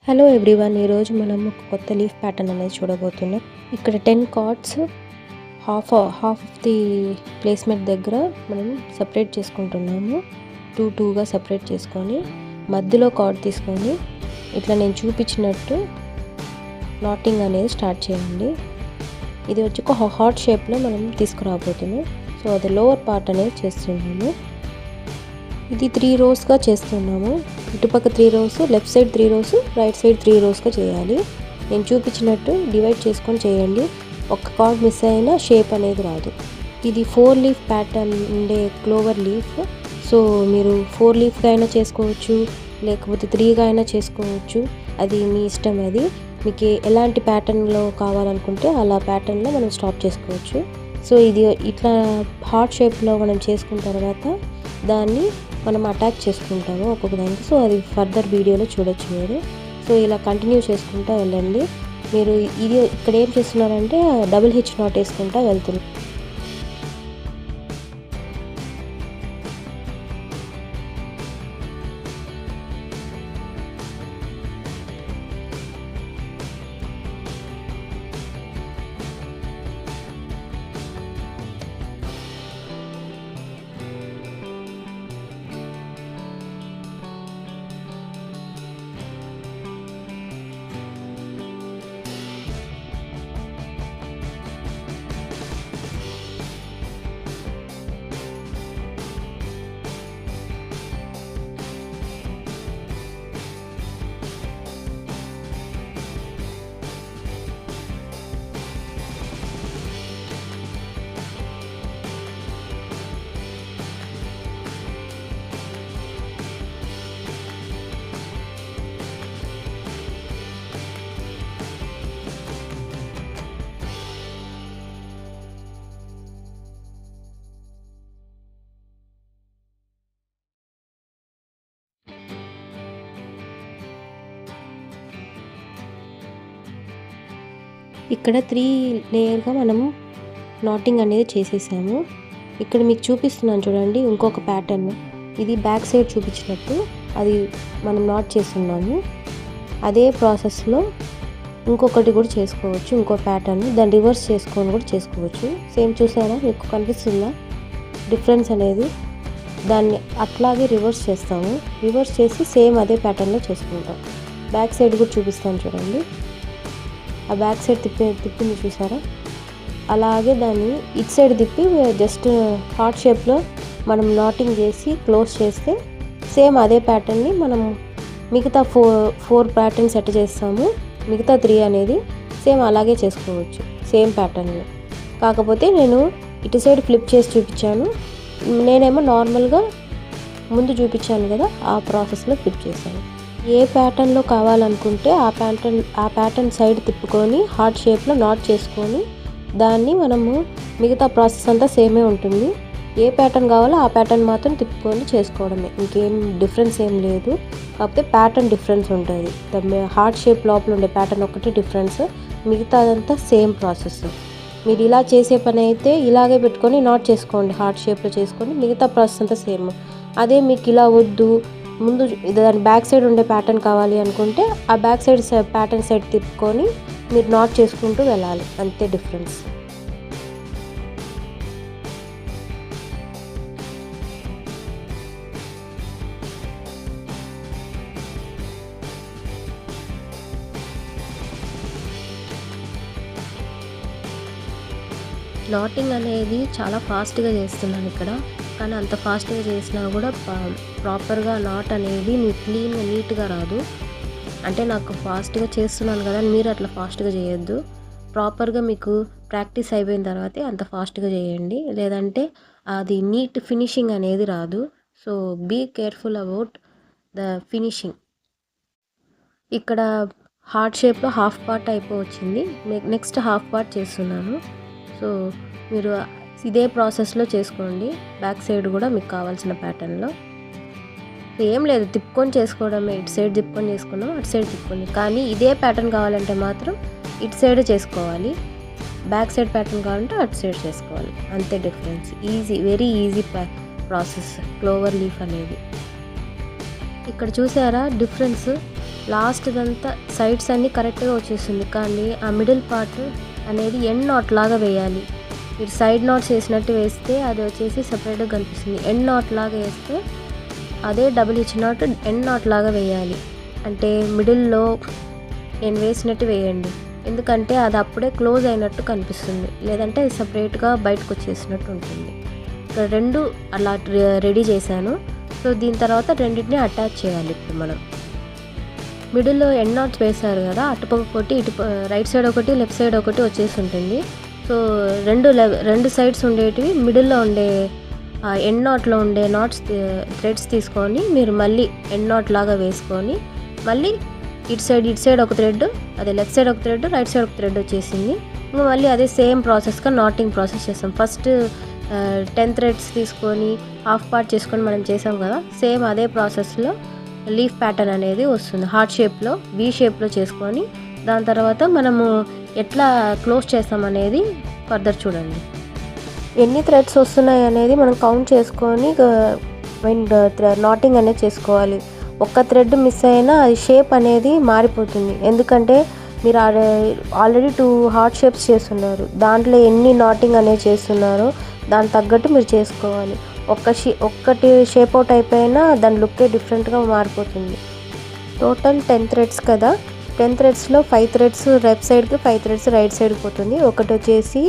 Hello everyone, ఈరోజు మనం ఒక కొత్త లీఫ్ ప్యాటర్న్ అనేది చూడబోతున్నాం. ఇక్కడ 10 cards half of the placement దగ్గర మనం సపరేట్ చేసుకుంటున్నాము. టూగా సపరేట్ చేసుకొని మధ్యలో కార్డ్ తీసుకొని ఇట్లా నేను చూపించినట్టు నాటింగ్ అనేది స్టార్ట్ చేయండి. ఇది వచ్చి ఒక హార్ట్ షేప్లో మనం తీసుకురాబోతున్నాం. సో అది లోవర్ పార్ట్ అనేది చేస్తున్నాము. ఇది 3 రోస్గా చేస్తున్నాము. ఇటుపక్క 3 rose, left side 3 rose, right side 3 రోస్గా చేయాలి. నేను చూపించినట్టు డివైడ్ చేసుకొని చేయండి. ఒక కార్డ్ మిస్ అయినా షేప్ అనేది రాదు. ఇది 4 లీఫ్ ప్యాటర్న్ ఉండే క్లోవర్ లీఫ్. సో మీరు 4 లీఫ్గా అయినా చేసుకోవచ్చు, లేకపోతే 3గా అయినా చేసుకోవచ్చు. అది మీ ఇష్టం. అది మీకు ఎలాంటి ప్యాటర్న్లో కావాలనుకుంటే అలా ప్యాటర్న్లో మనం స్టాప్ చేసుకోవచ్చు. సో ఇది ఇట్లా హార్ట్ షేప్లో మనం చేసుకున్న తర్వాత దాన్ని మనం అటాచ్ చేసుకుంటాము ఒక్కొక్క దానికి. సో అది ఫర్దర్ వీడియోలో చూడొచ్చు మీరు. సో ఇలా కంటిన్యూ చేసుకుంటూ వెళ్ళండి. మీరు ఇది ఇక్కడ ఏం చేస్తున్నారంటే డబుల్ హెచ్ నాట్ వేసుకుంటూ వెళ్తున్నారు. ఇక్కడ 3 లేయర్గా మనం నాటింగ్ అనేది చేసేసాము. ఇక్కడ మీకు చూపిస్తున్నాను చూడండి ఇంకొక ప్యాటర్న్. ఇది బ్యాక్ సైడ్ చూపించినట్టు అది మనం నాట్ చేస్తున్నాము. అదే ప్రాసెస్లో ఇంకొకటి కూడా చేసుకోవచ్చు. ఇంకో ప్యాటర్న్ దాన్ని రివర్స్ చేసుకొని కూడా చేసుకోవచ్చు. సేమ్ చూసారా, మీకు కనిపిస్తుందా డిఫరెన్స్ అనేది? దాన్ని అట్లాగే రివర్స్ చేస్తాము. రివర్స్ చేసి సేమ్ అదే ప్యాటర్న్లో చేసుకుంటాం. బ్యాక్ సైడ్ కూడా చూపిస్తాను చూడండి. ఆ బ్యాక్ సైడ్ తిప్పింది చూసారా, అలాగే దాన్ని ఇటు సైడ్ తిప్పి జస్ట్ హార్ట్ షేప్లో మనం నాటింగ్ చేసి క్లోజ్ చేస్తే సేమ్ అదే ప్యాటర్న్ని మనం మిగతా ఫోర్ ప్యాటర్న్స్ సెట్ చేస్తాము. మిగతా 3 అనేది సేమ్ అలాగే చేసుకోవచ్చు సేమ్ ప్యాటర్న్లో. కాకపోతే నేను ఇటు సైడ్ ఫ్లిప్ చేసి చూపించాను. నేనేమో నార్మల్గా ముందు చూపించాను కదా, ఆ ప్రాసెస్లో ఫ్లిప్ చేశాను. ఏ ప్యాటర్న్లో కావాలనుకుంటే ఆ ప్యాటర్న్ సైడ్ తిప్పుకొని హార్ట్ షేప్లో నాట్ చేసుకొని దాన్ని మనము మిగతా ప్రాసెస్ అంతా సేమే ఉంటుంది. ఏ ప్యాటర్న్ కావాలో ఆ ప్యాటర్న్ మాత్రం తిప్పుకొని చేసుకోవడమే, ఇంకేం డిఫరెన్స్ ఏం లేదు. కాకపోతే ప్యాటర్న్ డిఫరెన్స్ ఉంటుంది. హార్ట్ షేప్ లోపల ఉండే ప్యాటర్న్ ఒకటి డిఫరెన్స్, మిగతాదంతా సేమ్ ప్రాసెస్. మీరు ఇలా చేసే పని అయితే ఇలాగే పెట్టుకొని నాట్ చేసుకోండి, హార్ట్ షేప్లో చేసుకొని మిగతా ప్రాసెస్ అంతా సేమ్. అదే మీకు ఇలా వద్దు, ముందు దాని బ్యాక్ సైడ్ ఉండే ప్యాటర్న్ కావాలి అనుకుంటే ఆ బ్యాక్ సైడ్ ప్యాటర్న్ సైడ్ తిప్పుకొని మీరు నాట్ చేసుకుంటూ వెళ్ళాలి, అంతే డిఫరెన్స్. నాటింగ్ అనేది చాలా ఫాస్ట్గా చేస్తున్నాను ఇక్కడ, కానీ అంత ఫాస్ట్గా చేసినా కూడా ప్రాపర్గా నాట్ అనేది మీకు క్లీన్గా నీట్గా రాదు. అంటే నాకు ఫాస్ట్గా చేస్తున్నాను కదా, మీరు అట్లా ఫాస్ట్గా చేయొద్దు. ప్రాపర్గా మీకు ప్రాక్టీస్ అయిపోయిన తర్వాతే అంత ఫాస్ట్గా చేయండి, లేదంటే అది నీట్ ఫినిషింగ్ అనేది రాదు. So be careful about the finishing. ఇక్కడ హార్ట్ షేప్లో హాఫ్ పార్ట్ అయిపోవచ్చింది. నెక్స్ట్ హాఫ్ పార్ట్ చేస్తున్నాను. సో మీరు ఇదే ప్రాసెస్లో చేసుకోండి, బ్యాక్ సైడ్ కూడా మీకు కావాల్సిన ప్యాటర్న్లో. ఏం లేదు, తిప్పుకొని చేసుకోవడమే. ఇటు సైడ్ తిప్పుకొని చేసుకున్నాం, అటు సైడ్ తిప్పుకొని. కానీ ఇదే ప్యాటర్న్ కావాలంటే మాత్రం ఇటు సైడ్ చేసుకోవాలి, బ్యాక్ సైడ్ ప్యాటర్న్ కావాలంటే అటు సైడ్ చేసుకోవాలి, అంతే difference. Easy, very easy process Clover leaf అనేది. ఇక్కడ చూసారా డిఫరెన్స్? లాస్ట్దంతా సైడ్స్ అన్నీ కరెక్ట్గా వచ్చేస్తుంది, కానీ ఆ మిడిల్ పార్ట్ అనేది ఎండ్ నాట్ లాగా వేయాలి. మీరు సైడ్ నాట్స్ వేసినట్టు వేస్తే అది వచ్చేసి సపరేట్గా కనిపిస్తుంది. ఎండ్ నాట్ లాగా వేస్తే అదే double which not end not లాగా వేయాలి. అంటే మిడిల్లో నేను వేసినట్టు వేయండి, ఎందుకంటే అది అప్పుడే క్లోజ్ అయినట్టు కనిపిస్తుంది, లేదంటే అది సపరేట్గా బయటకు వచ్చేసినట్టు ఉంటుంది. ఇక్కడ రెండు అలా రెడీ చేశాను. సో దీని తర్వాత రెండింటిని అటాచ్ చేయాలి. ఇప్పుడు మనం మిడిల్లో ఎండ్ నాట్స్ వేసారు కదా, అటుపక్క ఒకటి రైట్ సైడ్ ఒకటి లెఫ్ట్ సైడ్ ఒకటి వచ్చేసి ఉంటుంది. సో రెండు సైడ్స్ ఉండేటివి మిడిల్లో ఉండే ఎండ్ నాట్లో ఉండే థ్రెడ్స్ తీసుకొని మీరు మళ్ళీ ఎండ్ నాట్ లాగా వేసుకొని మళ్ళీ ఇటు సైడ్ ఒక థ్రెడ్, అదే లెఫ్ట్ సైడ్ ఒక థ్రెడ్, రైట్ సైడ్ ఒక థ్రెడ్ వచ్చేసింది. ఇంకా మళ్ళీ అదే సేమ్ ప్రాసెస్గా నాటింగ్ ప్రాసెస్ చేస్తాం. ఫస్ట్ 10 థ్రెడ్స్ తీసుకొని హాఫ్ పార్ట్ చేసుకొని మనం చేసాం కదా, సేమ్ అదే ప్రాసెస్లో లీఫ్ ప్యాటర్న్ అనేది వస్తుంది. హార్ట్ షేప్లో వీ షేప్లో చేసుకొని దాని తర్వాత మనము ఎట్లా క్లోజ్ చేస్తామనేది ఫర్దర్ చూడండి. ఎన్ని థ్రెడ్స్ వస్తున్నాయి అనేది మనం కౌంట్ చేసుకొని నాటింగ్ అనేది చేసుకోవాలి. ఒక్క థ్రెడ్ మిస్ అయినా అది షేప్ అనేది మారిపోతుంది, ఎందుకంటే మీరు ఆల్రెడీ 2 హార్ట్ షేప్స్ చేస్తున్నారు, దాంట్లో ఎన్ని నాటింగ్ అనేది చేస్తున్నారో దాని తగ్గట్టు మీరు చేసుకోవాలి. ఒక్కటి షేప్ అవుట్ అయిపోయినా దాని లుక్కే డిఫరెంట్గా మారిపోతుంది. టోటల్ 10 థ్రెడ్స్ కదా, 10 థ్రెడ్స్లో 5 థ్రెడ్స్ లెఫ్ట్ సైడ్కి, 5 థ్రెడ్స్ రైట్ సైడ్కి పోతుంది. ఒకటి వచ్చేసి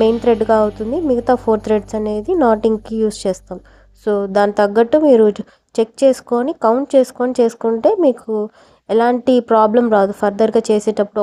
మెయిన్ థ్రెడ్గా అవుతుంది, మిగతా 4 థ్రెడ్స్ అనేది నాటింగ్కి యూస్ చేస్తాం. సో దాని తగ్గట్టు మీరు చెక్ చేసుకొని కౌంట్ చేసుకుంటే మీకు ఎలాంటి ప్రాబ్లం రాదు ఫర్దర్గా చేసేటప్పుడు.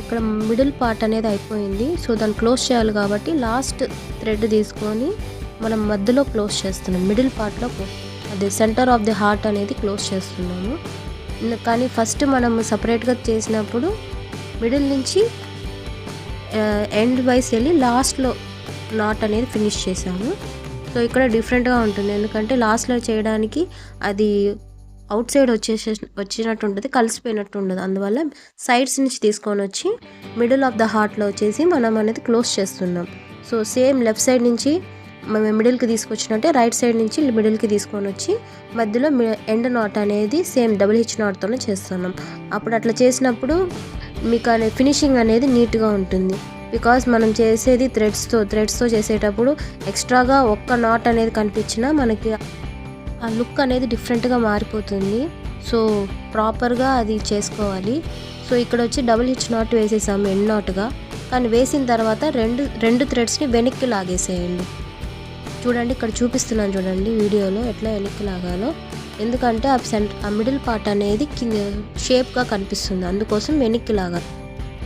ఇక్కడ మిడిల్ పార్ట్ అనేది అయిపోయింది. సో దాన్ని క్లోజ్ చేయాలి కాబట్టి లాస్ట్ థ్రెడ్ తీసుకొని మనం మధ్యలో క్లోజ్ చేస్తున్నాం. మిడిల్ పార్ట్లో అదే సెంటర్ ఆఫ్ ది హార్ట్ అనేది క్లోజ్ చేస్తున్నాము. కానీ ఫస్ట్ మనం సపరేట్గా చేసినప్పుడు మిడిల్ నుంచి ఎండ్ వైస్ వెళ్ళి లాస్ట్లో నాట్ అనేది ఫినిష్ చేసాము. సో ఇక్కడ డిఫరెంట్గా ఉంటుంది, ఎందుకంటే లాస్ట్లో చేయడానికి అది అవుట్ సైడ్ వచ్చినట్టు ఉంటుంది, కలిసిపోయినట్టు ఉండదు. అందువల్ల సైడ్స్ నుంచి తీసుకొని వచ్చి మిడిల్ ఆఫ్ ద హార్ట్లో వచ్చేసి మనం అనేది క్లోజ్ చేస్తున్నాం. సో సేమ్ లెఫ్ట్ సైడ్ నుంచి మేము మిడిల్కి తీసుకొచ్చినట్టే రైట్ సైడ్ నుంచి మిడిల్కి తీసుకొని వచ్చి మధ్యలో ఎండ్ నాట్ అనేది సేమ్ డబుల్ హిచ్ నాట్తోనే చేస్తున్నాం. అప్పుడు అట్లా చేసినప్పుడు మీకు అనే ఫినిషింగ్ అనేది నీట్గా ఉంటుంది. బికాస్ మనం చేసేది థ్రెడ్స్తో చేసేటప్పుడు ఎక్స్ట్రాగా ఒక్క నాట్ అనేది కనిపించినా మనకి ఆ లుక్ అనేది డిఫరెంట్గా మారిపోతుంది. సో ప్రాపర్గా అది చేసుకోవాలి. సో ఇక్కడ వచ్చి డబుల్ హిచ్ నాట్ వేసేసాము ఎండ్ నాట్గా, కానీ వేసిన తర్వాత రెండు థ్రెడ్స్ని వెనక్కి లాగేసేయండి. చూడండి, ఇక్కడ చూపిస్తున్నాను చూడండి వీడియోలో ఎట్లా వెనక్కి లాగాలో, ఎందుకంటే ఆ మిడిల్ పార్ట్ అనేది కింద షేప్గా కనిపిస్తుంది, అందుకోసం వెనక్కి లాగాలి.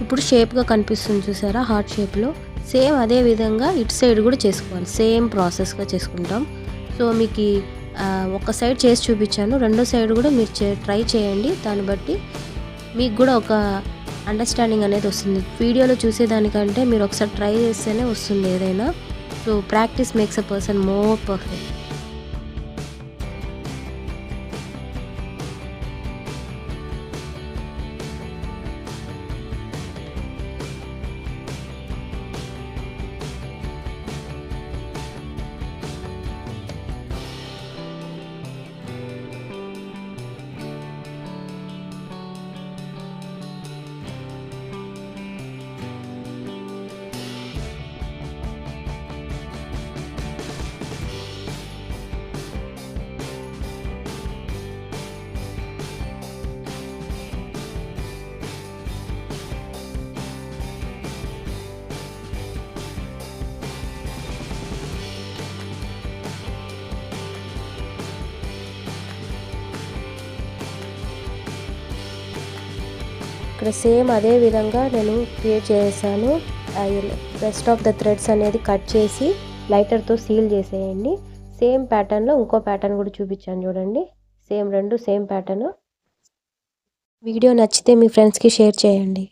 ఇప్పుడు షేప్గా కనిపిస్తుంది చూసారా హార్ట్ షేప్లో, సేమ్ అదే విధంగా ఇటు సైడ్ కూడా చేసుకోవాలి, సేమ్ ప్రాసెస్గా చేసుకుంటాం. సో మీకు ఒక సైడ్ చేసి చూపించాను, రెండో సైడ్ కూడా మీరు ట్రై చేయండి. దాన్ని బట్టి మీకు కూడా ఒక అండర్స్టాండింగ్ అనేది వస్తుంది. వీడియోలో చూసేదానికంటే మీరు ఒకసారి ట్రై చేస్తేనే వస్తుంది ఏదైనా. So practice makes a person more perfect. ఇక్కడ సేమ్ అదే విధంగా నేను క్రియేట్ చేశాను. రెస్ట్ ఆఫ్ ద థ్రెడ్స్ అనేది కట్ చేసి లైటర్తో సీల్ చేసేయండి. సేమ్ ప్యాటర్న్లో ఇంకో ప్యాటర్న్ కూడా చూపించాను చూడండి. సేమ్ రెండు సేమ్ ప్యాటర్న్. వీడియో నచ్చితే మీ ఫ్రెండ్స్కి షేర్ చేయండి.